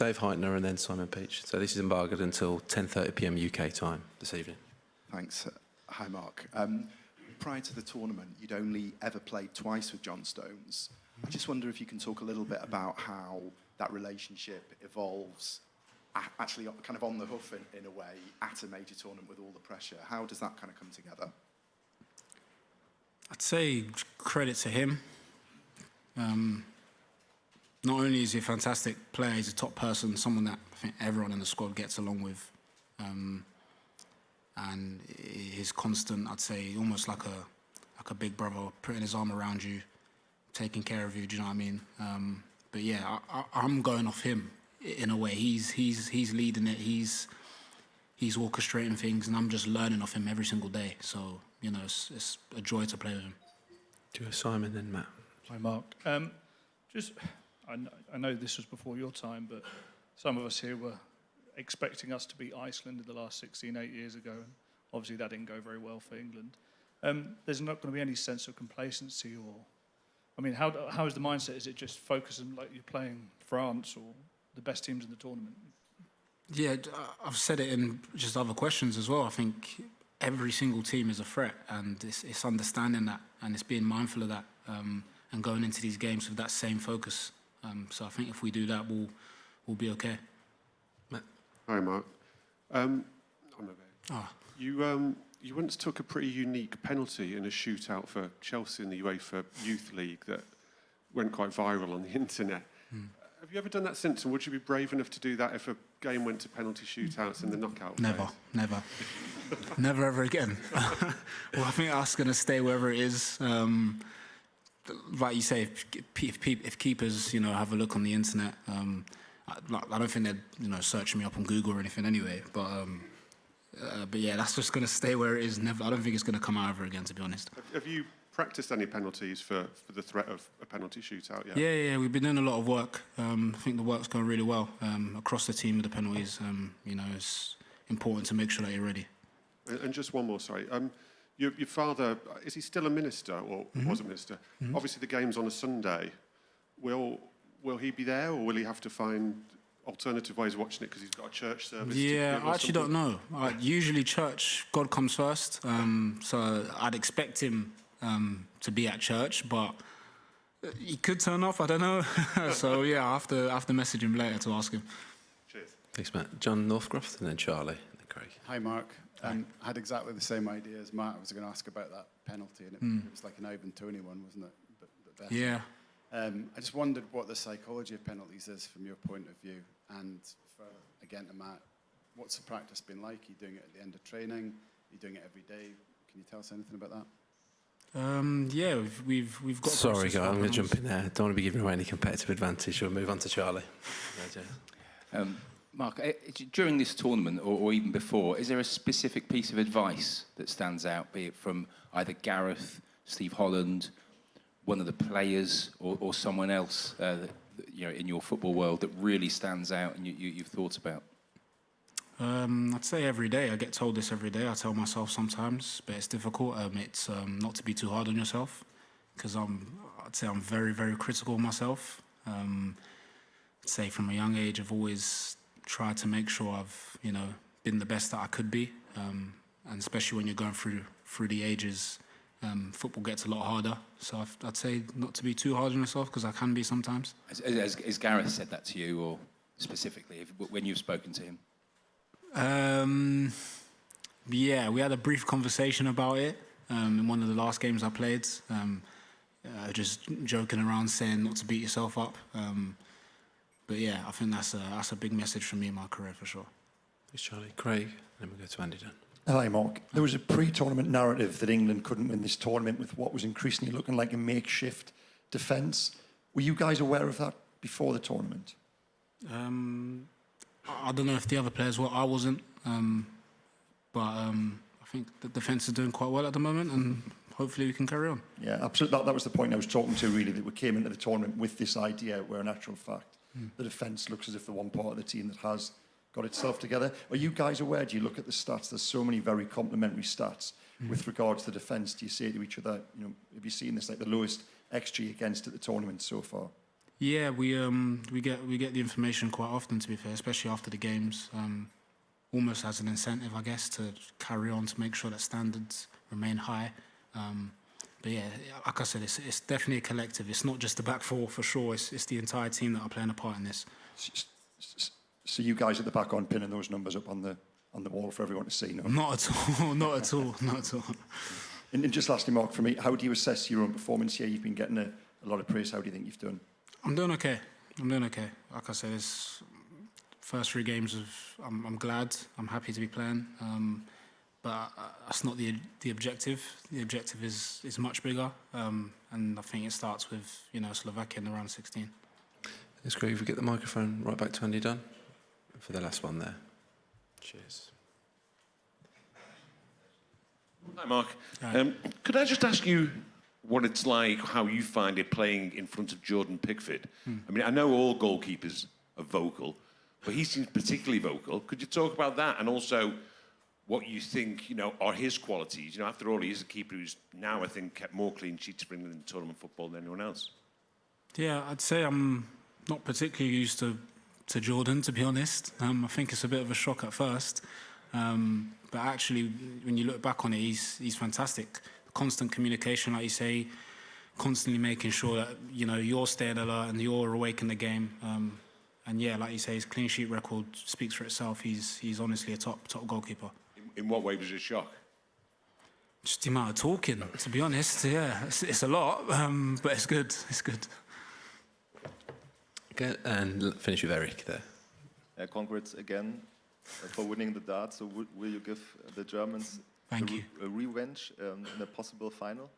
Dave Heitner and then Simon Peach. So this is embargoed until 10:30 p.m. UK time this evening. Thanks. Hi, Mark. Prior to the tournament, you'd only ever played twice with John Stones. I just wonder if you can talk a little bit about how that relationship evolves, actually kind of on the hoof in a way, at a major tournament with all the pressure. How does that kind of come together? I'd say credit to him. Not only is he a fantastic player, he's a top person, someone that I think everyone in the squad gets along with. And he's constant, I'd say, almost like a big brother, putting his arm around you, taking care of you, do you know what I mean? But yeah, I'm going off him in a way. He's leading it, he's orchestrating things, and I'm just learning off him every single day. So, you know, it's a joy to play with him. Do Simon then Matt. Hi, Mark. I know this was before your time, but some of us here were expecting us to beat Iceland in the last 16, 8 years ago. And obviously, that didn't go very well for England. There's not going to be any sense of complacency, or, I mean, how is the mindset? Is it just focusing like you're playing France or the best teams in the tournament? Yeah, I've said it in just other questions as well. I think every single team is a threat, and it's understanding that, and it's being mindful of that, and going into these games with that same focus. So I think if we do that, we'll be okay. Matt. Hi, Mark. You once took a pretty unique penalty in a shootout for Chelsea in the UEFA Youth League that went quite viral on the internet. Have you ever done that since, and would you be brave enough to do that if a game went to penalty shootouts in the knockout phase? Never. Never ever again. Well, I think that's going to stay wherever it is. Like you say, if keepers, you know, have a look on the internet, I don't think they're, you know, searching me up on Google or anything anyway. But yeah, that's just going to stay where it is. Never. I don't think it's going to come out ever again, to be honest. Have you practiced any penalties for the threat of a penalty shootout yet? Yeah, we've been doing a lot of work. I think the work's going really well across the team with the penalties. You know, it's important to make sure that you're ready. And just one more, sorry. Your father, is he still a minister, or was a minister? Obviously, the game's on a Sunday. Will he be there, or will he have to find alternative ways of watching it because he's got a church service? Yeah, I actually don't know. Usually church, God comes first. So I'd expect him to be at church, but he could turn off, I don't know. So yeah, I have to message him later to ask him. Cheers. Thanks, Matt. John Northcroft and then Charlie and then Craig. Hi, Mark. I had exactly the same idea as Matt. I was going to ask about that penalty, and it was like an Ivan Toney one, wasn't it? But better. Yeah. I just wondered what the psychology of penalties is from your point of view. And further, again to Matt, what's the practice been like? Are you doing it at the end of training? Are you doing it every day? Can you tell us anything about that? Yeah, we've got... Sorry, guys, I'm going to jump in there. Don't want to be giving away any competitive advantage. We'll move on to Charlie. Mark, during this tournament, or even before, is there a specific piece of advice that stands out, be it from either Gareth, Steve Holland, one of the players, or someone else you know, in your football world that really stands out and you've thought about? I'd say every day. I get told this every day. I tell myself sometimes, but it's difficult. It's not to be too hard on yourself, because I'd say I'm very, very critical of myself. I'd say from a young age, I've always tried to make sure I've, you know, been the best that I could be. And especially when you're going through the ages, football gets a lot harder. So I'd say not to be too hard on yourself, because I can be sometimes. Has Gareth said that to you, or specifically when you've spoken to him? Yeah, we had a brief conversation about it in one of the last games I played. Just joking around, saying not to beat yourself up. But yeah, I think that's a big message for me in my career for sure. Thanks, Charlie. Craig, and then we'll go to Andy Dunn. Hi, Mark. There was a pre-tournament narrative that England couldn't win this tournament with what was increasingly looking like a makeshift defence. Were you guys aware of that before the tournament? I don't know if the other players were. I wasn't. But I think the defence is doing quite well at the moment, and hopefully we can carry on. Yeah, absolutely. That was the point I was talking to, really, that we came into the tournament with this idea where, in actual fact, the defence looks as if the one part of the team that has got itself together. Are you guys aware? Do you look at the stats? There's so many very complementary stats with regards to the defence. Do you say to each other, you know, have you seen this, like the lowest XG against at the tournament so far? Yeah, we get the information quite often, to be fair, especially after the games. Almost as an incentive, I guess, to carry on to make sure that standards remain high. But yeah, like I said, it's definitely a collective. It's not just the back four for sure. It's the entire team that are playing a part in this. So you guys at the back aren't pinning those numbers up on the wall for everyone to see, no? Not at all. Not at all. Not at all. And just lastly, Mark, for me, how do you assess your own performance here? You've been getting a lot of praise. How do you think you've done? I'm doing okay. Like I said, it's first 3 games I'm glad. I'm happy to be playing. But that's not the objective. The objective is much bigger. And I think it starts with, Slovakia in the round 16. It's great if we get the microphone right back to Andy Dunn for the last one there. Cheers. Hi, Mark. Hi. Could I just ask you what it's like, how you find it playing in front of Jordan Pickford? I mean, I know all goalkeepers are vocal, but he seems particularly vocal. Could you talk about that and also what you think, are his qualities? After all, he is a keeper who's now, I think, kept more clean sheets for England in tournament football than anyone else. Yeah, I'd say I'm not particularly used to Jordan, to be honest. I think it's a bit of a shock at first. But actually, when you look back on it, he's fantastic. Constant communication, like you say, constantly making sure that, you're staying alert and you're awake in the game. And yeah, like you say, his clean sheet record speaks for itself. He's honestly a top goalkeeper. In what way was it a shock? Just the amount of talking, to be honest. Yeah, it's a lot, but it's good. It's good. Okay, and finish with Eric there. Congrats again for winning the darts. So will you give the Germans Thank you. a revenge in a possible final?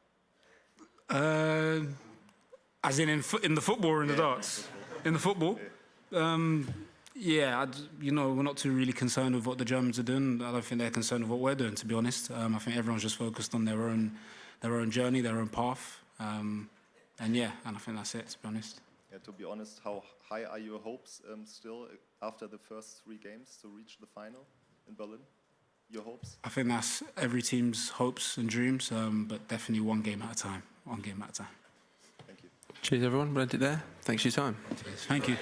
As in the football or in the darts? In the football? Yeah, we're not too really concerned with what the Germans are doing. I don't think they're concerned with what we're doing, to be honest. I think everyone's just focused on their own journey, their own path. And I think that's it, to be honest. Yeah, to be honest, how high are your hopes still after the first 3 games to reach the final in Berlin? Your hopes? I think that's every team's hopes and dreams, but definitely one game at a time. Thank you. Cheers, everyone. We'll end it there. Thanks for your time. Cheers. Thank you.